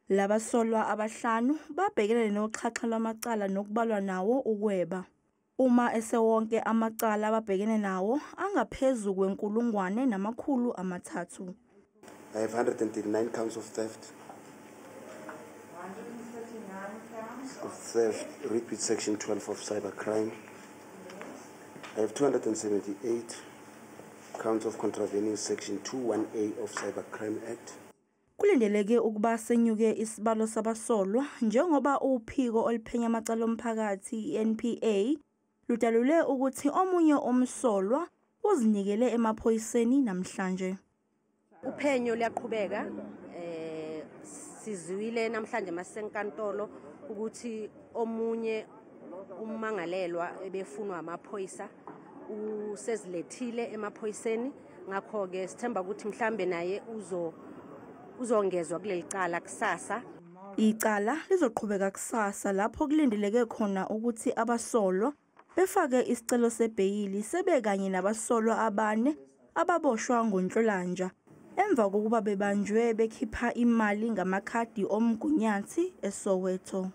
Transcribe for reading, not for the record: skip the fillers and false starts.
Labasolwa abahlanu babhekene noxhaxha lwamacala nokubalwa nawo ukweba. Uma esewonke amacala ababhekene nawo angaphezu kwe-1,300. I have 139 counts of theft. 139 counts? Repeat section 12 of cybercrime. I have 278 counts of contravening section 21A of Cybercrime Act. Kulindeleke ukuba senyuke isibalo sabasolwa njengoba uphiko oliphenya amacala omphakathi i-NPA ludalule ukuthi omunye umsolwa uzinikele emaphoyiseni namhlanje. Uphenyo luyaqhubeka sizwile namhlanje masenkantolo ukuthi omunye umangalelwa ebefunwa amaphoyisa usezilethile emaphoyiseni ngakho ke sithemba ukuthi mhlambe naye uzongezwa kuleli cala kusasa. Icala lizoqhubeka kusasa lapho kulindeleke khona ukuthi abasolwa befake isicelo sebheyili sebekanye nabasolwa abane ababoshwa ngoNhlolanja emva kokuba bebanjwe bekhipha imali ngamakhadi omgunyathi eSoweto.